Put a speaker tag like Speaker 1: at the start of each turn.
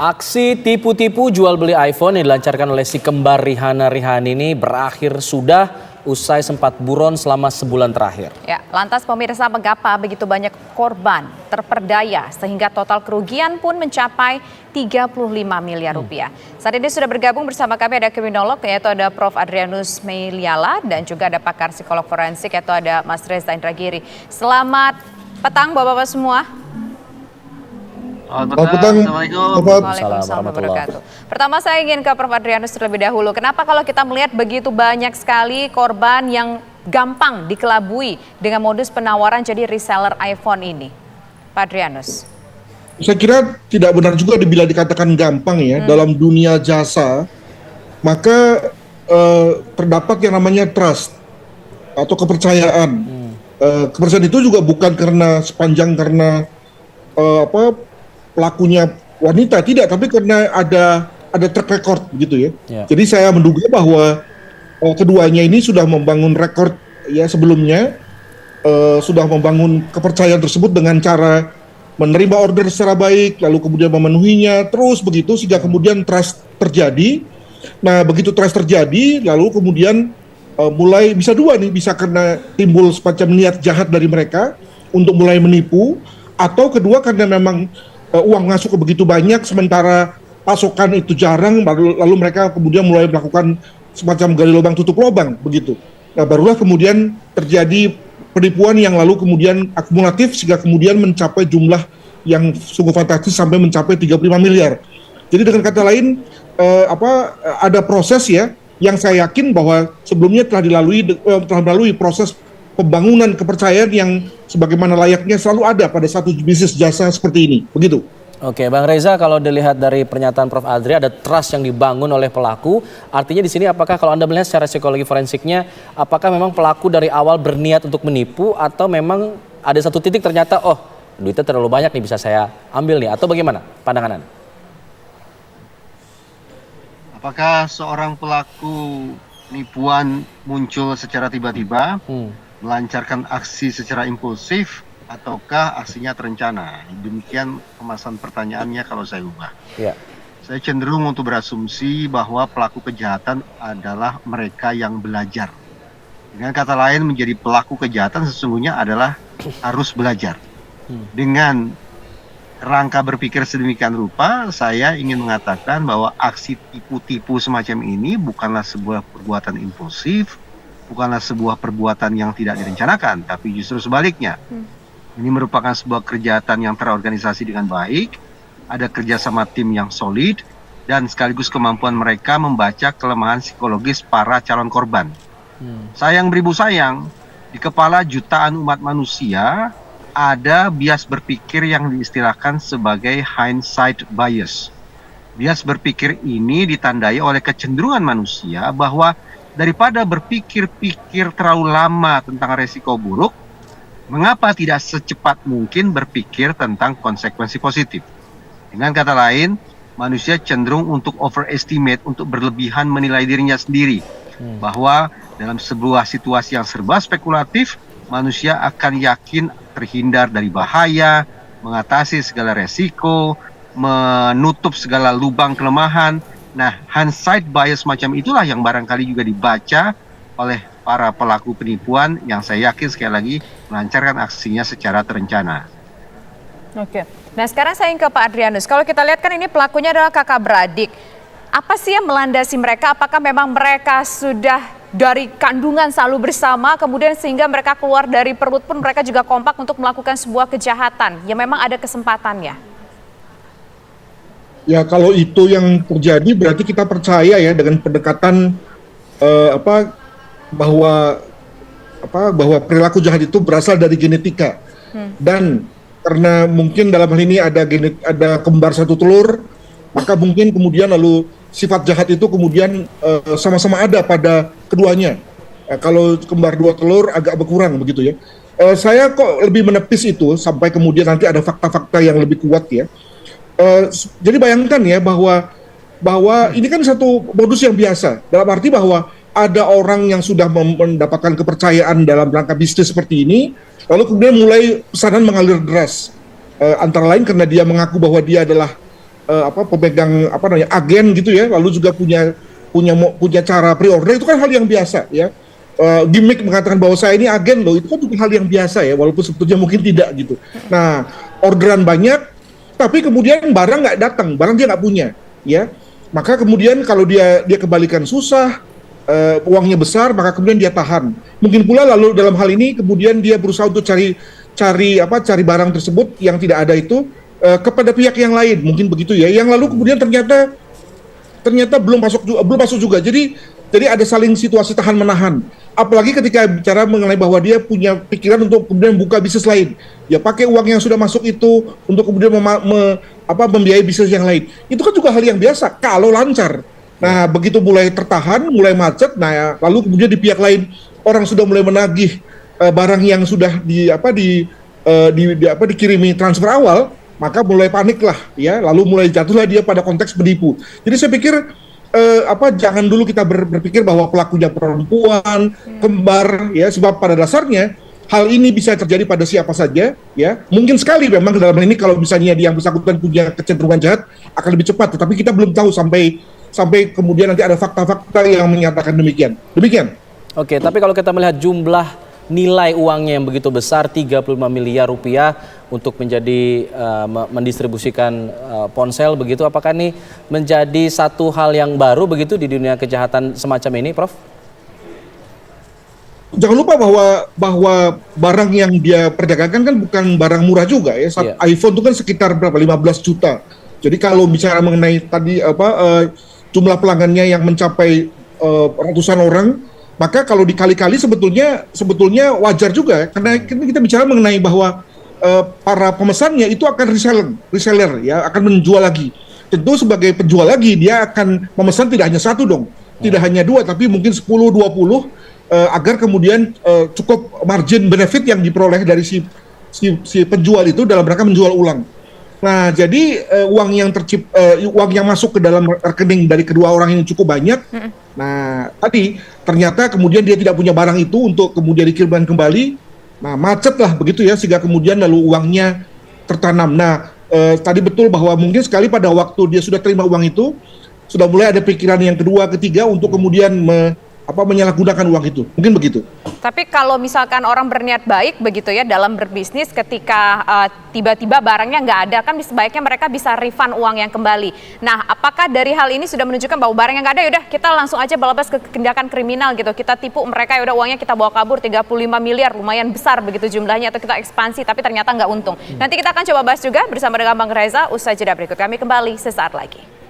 Speaker 1: Aksi tipu-tipu jual beli iPhone yang dilancarkan oleh si kembar Rihanna ini berakhir sudah usai sempat buron selama sebulan terakhir.
Speaker 2: Ya, lantas pemirsa, mengapa begitu banyak korban terperdaya sehingga total kerugian pun mencapai 35 miliar rupiah. Saat ini sudah bergabung bersama kami ada kriminolog yaitu ada Prof. Adrianus Meliala dan juga ada pakar psikolog forensik yaitu ada Mas Reza Indragiri. Selamat petang Bapak-Bapak semua.
Speaker 3: Selamat petang. Assalamualaikum.
Speaker 2: Waalaikumsalam warahmatullahi wabarakatuh. Pertama saya ingin ke Prof. Adrianus terlebih dahulu. Kenapa kalau kita melihat begitu banyak sekali korban yang gampang dikelabui dengan modus penawaran jadi reseller iPhone ini? Pak Adrianus.
Speaker 3: Saya kira tidak benar juga bila dikatakan gampang ya. Dalam dunia jasa, maka terdapat yang namanya trust atau kepercayaan. Kepercayaan itu juga bukan karena pelakunya wanita, tidak, tapi karena ada track record begitu ya. Jadi saya menduga bahwa keduanya ini sudah membangun rekor ya sebelumnya, sudah membangun kepercayaan tersebut dengan cara menerima order secara baik, lalu kemudian memenuhinya terus begitu sehingga kemudian trust terjadi. Nah begitu trust terjadi, lalu kemudian mulai bisa dua nih, bisa karena timbul semacam niat jahat dari mereka untuk mulai menipu, atau kedua karena memang uang masuk ke begitu banyak sementara pasokan itu jarang, lalu mereka kemudian mulai melakukan semacam gali lubang tutup lubang begitu. Nah barulah kemudian terjadi penipuan yang lalu kemudian akumulatif sehingga kemudian mencapai jumlah yang sungguh fantastis sampai mencapai 35 miliar. Jadi dengan kata lain ada proses ya yang saya yakin bahwa sebelumnya telah melalui proses pembangunan kepercayaan yang sebagaimana layaknya selalu ada pada satu bisnis jasa seperti ini, begitu.
Speaker 1: Oke, Bang Reza, kalau dilihat dari pernyataan Prof. Adri ada trust yang dibangun oleh pelaku, artinya di sini apakah kalau Anda melihat secara psikologi forensiknya, apakah memang pelaku dari awal berniat untuk menipu atau memang ada satu titik ternyata duitnya terlalu banyak nih bisa saya ambil nih, atau bagaimana pandangan Anda?
Speaker 4: Apakah seorang pelaku penipuan muncul secara tiba-tiba? Melancarkan aksi secara impulsif ataukah aksinya terencana? Demikian kemasan pertanyaannya kalau saya ubah. Saya cenderung untuk berasumsi bahwa pelaku kejahatan adalah mereka yang belajar. Dengan kata lain, menjadi pelaku kejahatan sesungguhnya adalah harus belajar. Dengan rangka berpikir sedemikian rupa, saya ingin mengatakan bahwa aksi tipu-tipu semacam ini bukanlah sebuah perbuatan impulsif, bukanlah sebuah perbuatan yang tidak direncanakan, tapi justru sebaliknya. Ini merupakan sebuah kejahatan yang terorganisasi dengan baik, ada kerjasama tim yang solid, dan sekaligus kemampuan mereka membaca kelemahan psikologis para calon korban. Sayang beribu sayang, di kepala jutaan umat manusia ada bias berpikir yang diistilahkan sebagai hindsight bias. Bias berpikir ini ditandai oleh kecenderungan manusia bahwa daripada berpikir-pikir terlalu lama tentang resiko buruk, mengapa tidak secepat mungkin berpikir tentang konsekuensi positif? Dengan kata lain, manusia cenderung untuk overestimate, untuk berlebihan menilai dirinya sendiri. Bahwa dalam sebuah situasi yang serba spekulatif, manusia akan yakin terhindar dari bahaya, mengatasi segala resiko, menutup segala lubang kelemahan. Nah, hindsight bias macam itulah yang barangkali juga dibaca oleh para pelaku penipuan yang saya yakin sekali lagi melancarkan aksinya secara terencana.
Speaker 2: Oke, nah sekarang saya ingin ke Pak Adrianus. Kalau kita lihat kan ini pelakunya adalah kakak beradik. Apa sih yang melandasi mereka? Apakah memang mereka sudah dari kandungan selalu bersama, kemudian sehingga mereka keluar dari perut pun mereka juga kompak untuk melakukan sebuah kejahatan yang memang ada kesempatannya?
Speaker 3: Ya kalau itu yang terjadi berarti kita percaya ya dengan pendekatan bahwa perilaku jahat itu berasal dari genetika. Dan karena mungkin dalam hal ini ada kembar satu telur, maka mungkin kemudian lalu sifat jahat itu kemudian sama-sama ada pada keduanya. Kalau kembar dua telur agak berkurang begitu ya. Saya kok lebih menepis itu sampai kemudian nanti ada fakta-fakta yang lebih kuat ya. Jadi bayangkan ya bahwa ini kan satu modus yang biasa, dalam arti bahwa ada orang yang sudah mendapatkan kepercayaan dalam rangka bisnis seperti ini, lalu kemudian mulai pesanan mengalir deras, antara lain karena dia mengaku bahwa dia adalah pemegang agen gitu ya, lalu juga punya cara pre-order, itu kan hal yang biasa ya. Gimmick mengatakan bahwa saya ini agen loh, itu kan juga hal yang biasa ya, walaupun sebetulnya mungkin tidak gitu. Nah, orderan banyak, tapi kemudian barang nggak datang, barang dia nggak punya, ya. Maka kemudian kalau dia kembalikan susah, uangnya besar, maka kemudian dia tahan. Mungkin pula lalu dalam hal ini kemudian dia berusaha untuk cari barang tersebut yang tidak ada itu kepada pihak yang lain, mungkin begitu ya. Yang lalu kemudian ternyata belum masuk juga. Jadi ada saling situasi tahan menahan. Apalagi ketika bicara mengenai bahwa dia punya pikiran untuk kemudian buka bisnis lain. Ya pakai uang yang sudah masuk itu untuk kemudian membiayai bisnis yang lain. Itu kan juga hal yang biasa kalau lancar. Nah, begitu mulai tertahan, mulai macet, nah lalu kemudian di pihak lain orang sudah mulai menagih barang yang sudah dikirimi transfer awal, maka mulai panik lah ya, lalu mulai jatuhlah dia pada konteks penipu. Jadi saya pikir jangan dulu kita berpikir bahwa pelakunya perempuan, kembar ya, sebab pada dasarnya hal ini bisa terjadi pada siapa saja ya. Mungkin sekali memang dalam hal ini kalau misalnya dia yang bersangkutan punya kecenderungan jahat akan lebih cepat, tetapi kita belum tahu sampai kemudian nanti ada fakta-fakta yang menyatakan demikian.
Speaker 1: Oke, tapi kalau kita melihat jumlah nilai uangnya yang begitu besar, 35 miliar rupiah untuk mendistribusikan ponsel begitu, apakah ini menjadi satu hal yang baru begitu di dunia kejahatan semacam ini, Prof?
Speaker 3: Jangan lupa bahwa barang yang dia perdagangkan kan bukan barang murah juga ya. iPhone itu kan sekitar berapa? 15 juta. Jadi kalau bicara mengenai tadi jumlah pelanggannya yang mencapai ratusan orang, maka kalau dikali-kali sebetulnya wajar juga, karena kita bicara mengenai bahwa para pemesannya itu akan reseller ya, akan menjual lagi. Tentu sebagai penjual lagi dia akan memesan tidak hanya satu dong, tidak hanya dua, tapi mungkin 10, 20 agar kemudian cukup margin benefit yang diperoleh dari si penjual itu dalam rangka menjual ulang. Nah, jadi uang yang masuk ke dalam rekening dari kedua orang ini cukup banyak. Nah, tadi ternyata kemudian dia tidak punya barang itu untuk kemudian dikirimkan kembali. Nah, macet lah begitu ya, sehingga kemudian lalu uangnya tertanam. Nah, tadi betul bahwa mungkin sekali pada waktu dia sudah terima uang itu, sudah mulai ada pikiran yang kedua, ketiga untuk kemudian menyalahgunakan uang itu. Mungkin begitu.
Speaker 2: Tapi kalau misalkan orang berniat baik begitu ya dalam berbisnis, ketika tiba-tiba barangnya nggak ada, kan sebaiknya mereka bisa refund uang yang kembali. Nah, apakah dari hal ini sudah menunjukkan bahwa barang yang nggak ada, yaudah kita langsung aja balas ke tindakan kriminal gitu, kita tipu mereka, yaudah uangnya kita bawa kabur 35 miliar, lumayan besar begitu jumlahnya, atau kita ekspansi tapi ternyata nggak untung. Nanti kita akan coba bahas juga bersama dengan Bang Reza, usai jeda berikut. Kami kembali sesaat lagi.